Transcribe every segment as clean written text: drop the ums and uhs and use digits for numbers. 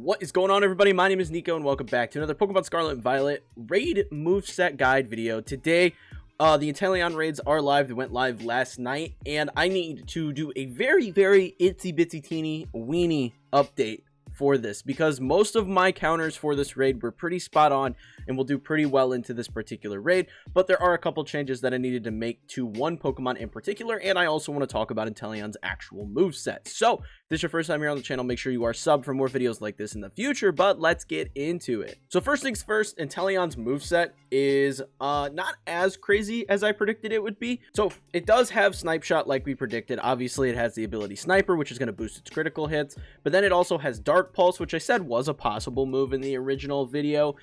What is going on, everybody? My name is Kneeckoh and welcome back to another Pokemon Scarlet and Violet raid moveset guide video. Today, the Inteleon raids are live. They went live last night, and I need to do a very itsy bitsy teeny weeny update for this because most of my counters for this raid were pretty spot on and will do pretty well into this particular raid, but there are a couple changes that I needed to make to one Pokemon in particular, and I also want to talk about Inteleon's actual moveset. So if this is your first time here on the channel, make sure you are subbed for more videos like this in the future, but let's get into it. So first things first, Inteleon's moveset is not as crazy as I predicted it would be. So it does have Snipe Shot like we predicted. Obviously it has the ability Sniper, which is going to boost its critical hits, but then it also has Dark Pulse, which I said was a possible move in the original video.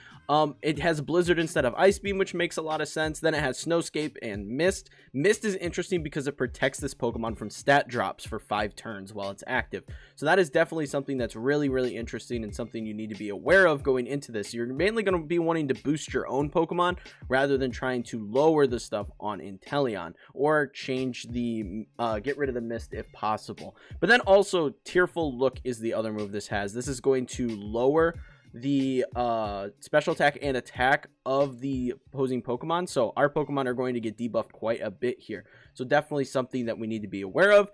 It has Blizzard instead of Ice Beam, which makes a lot of sense. Then it has Snowscape and Mist. Mist is interesting because it protects this Pokemon from stat drops for 5 turns while it's active. So that is definitely something that's really interesting and something you need to be aware of going into this. You're mainly going to be wanting to boost your own Pokemon rather than trying to lower the stuff on Inteleon or change the get rid of the Mist if possible. But then also Tearful Look is the other move this has. This is going to lower the special attack and attack of the opposing Pokemon, so our Pokemon are going to get debuffed quite a bit here, so definitely something that we need to be aware of.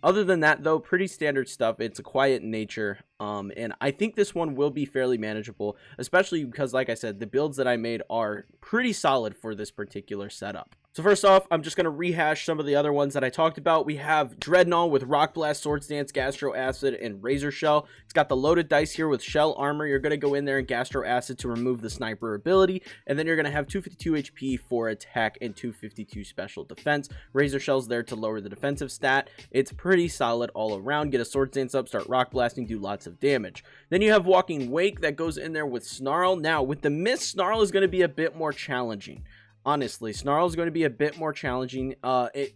Other than that though, pretty standard stuff. It's a quiet nature, and I think this one will be fairly manageable, especially because, like I said, the builds that I made are pretty solid for this particular setup. So first off, I'm just going to rehash some of the other ones that I talked about. We have Drednaw with Rock Blast, Swords Dance, Gastro Acid, and Razor Shell. It's got the loaded dice here with Shell Armor. You're going to go in there and Gastro Acid to remove the Sniper ability, and then you're going to have 252 HP for attack and 252 special defense. Razor Shell's there to lower the defensive stat. It's pretty solid all around. Get a Swords Dance up, start Rock Blasting, do lots of damage. Then you have Walking Wake that goes in there with Snarl. Now, with the Mist, Snarl is going to be a bit more challenging. Honestly, Snarl is going to be a bit more challenging. I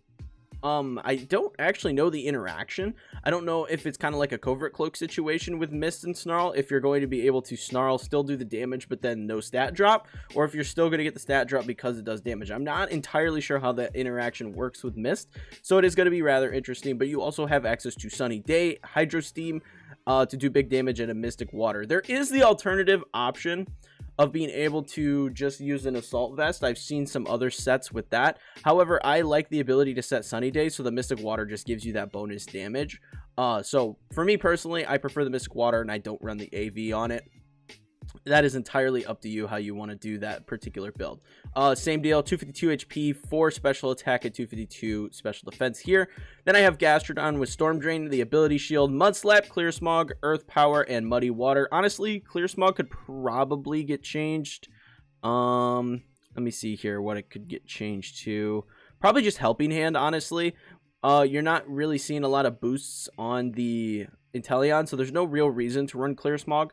don't actually know the interaction. I don't know if it's kind of like a Covert Cloak situation with Mist and Snarl, if you're going to be able to Snarl, still do the damage, but then no stat drop, or if you're still going to get the stat drop because it does damage. I'm not entirely sure how that interaction works with Mist, so it is going to be rather interesting, but you also have access to Sunny Day, Hydro Steam, to do big damage, and a Mystic Water. There is the alternative option of being able to just use an Assault Vest. I've seen some other sets with that. However, I like the ability to set Sunny Day, so the Mystic Water just gives you that bonus damage. So for me personally, I prefer the Mystic Water and I don't run the AV on it. That is entirely up to you how you want to do that particular build. Same deal, 252 HP for special attack and 252 special defense here. Then I have Gastrodon with Storm Drain, the ability shield, Mud Slap, Clear Smog, Earth Power, and Muddy Water. Honestly, Clear Smog could probably get changed. Let me see here what it could get changed to. Probably just Helping Hand, honestly. You're not really seeing a lot of boosts on the Inteleon, so there's no real reason to run Clear Smog.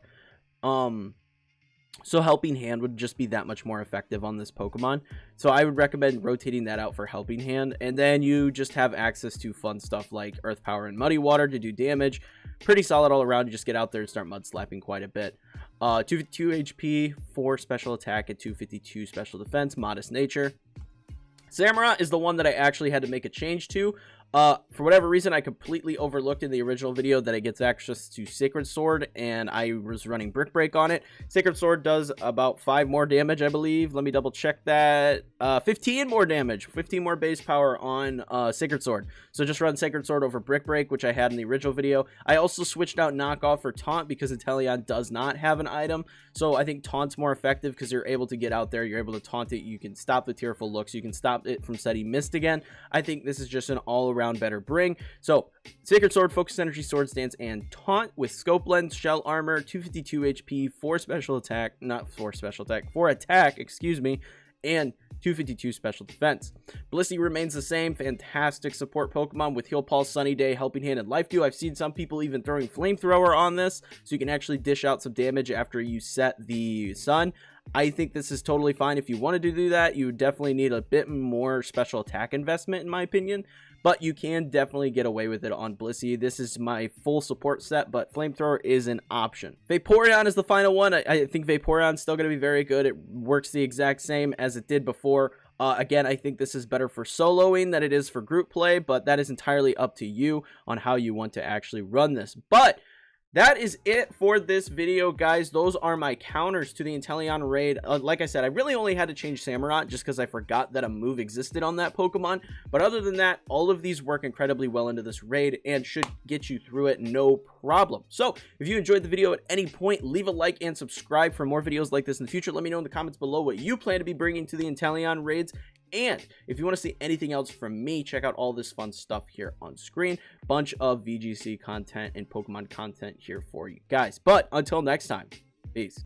So Helping Hand would just be that much more effective on this Pokemon. So I would recommend rotating that out for Helping Hand. And then you just have access to fun stuff like Earth Power and Muddy Water to do damage. Pretty solid all around. You just get out there and start Mud Slapping quite a bit. 252 HP for special attack and 252 special defense. Modest nature. Samurott is the one that I actually had to make a change to. For whatever reason, I completely overlooked in the original video that it gets access to Sacred Sword, and I was running Brick Break on it. Sacred Sword does about 5 more damage, I believe. Let me double check that. 15 more damage, 15 more base power on Sacred Sword. So just run Sacred Sword over Brick Break, which I had in the original video. I also switched out Knockoff for Taunt because Inteleon does not have an item. So I think Taunt's more effective because you're able to get out there, you're able to taunt it, you can stop the Tearful Looks, you can stop it from setting Mist again. I think this is just an all-around better bring. So Sacred Sword, Focus Energy, Swords Dance, and Taunt with Scope Lens, Shell Armor, 252 HP for special attack, not for special attack, for attack, excuse me, and 252 special defense. Blissey remains the same. Fantastic support Pokemon with Heal Pulse, Sunny Day, Helping Hand, and Life Dew. I've seen some people even throwing Flamethrower on this, so you can actually dish out some damage after you set the Sun. I think this is totally fine. If you wanted to do that, you would definitely need a bit more special attack investment, in my opinion. But you can definitely get away with it on Blissey. This is my full support set, but Flamethrower is an option. Vaporeon is the final one. I think Vaporeon is still going to be very good. It works the exact same as it did before. Again, I think this is better for soloing than it is for group play, but that is entirely up to you on how you want to actually run this. But that is it for this video, guys. Those are my counters to the Inteleon raid. Like I said, I really only had to change Samurott just because I forgot that a move existed on that Pokemon. But other than that, all of these work incredibly well into this raid and should get you through it no problem. So if you enjoyed the video at any point, leave a like and subscribe for more videos like this in the future. Let me know in the comments below what you plan to be bringing to the Inteleon raids. And if you want to see anything else from me, check out all this fun stuff here on screen. Bunch of VGC content and Pokemon content here for you guys. But until next time, peace.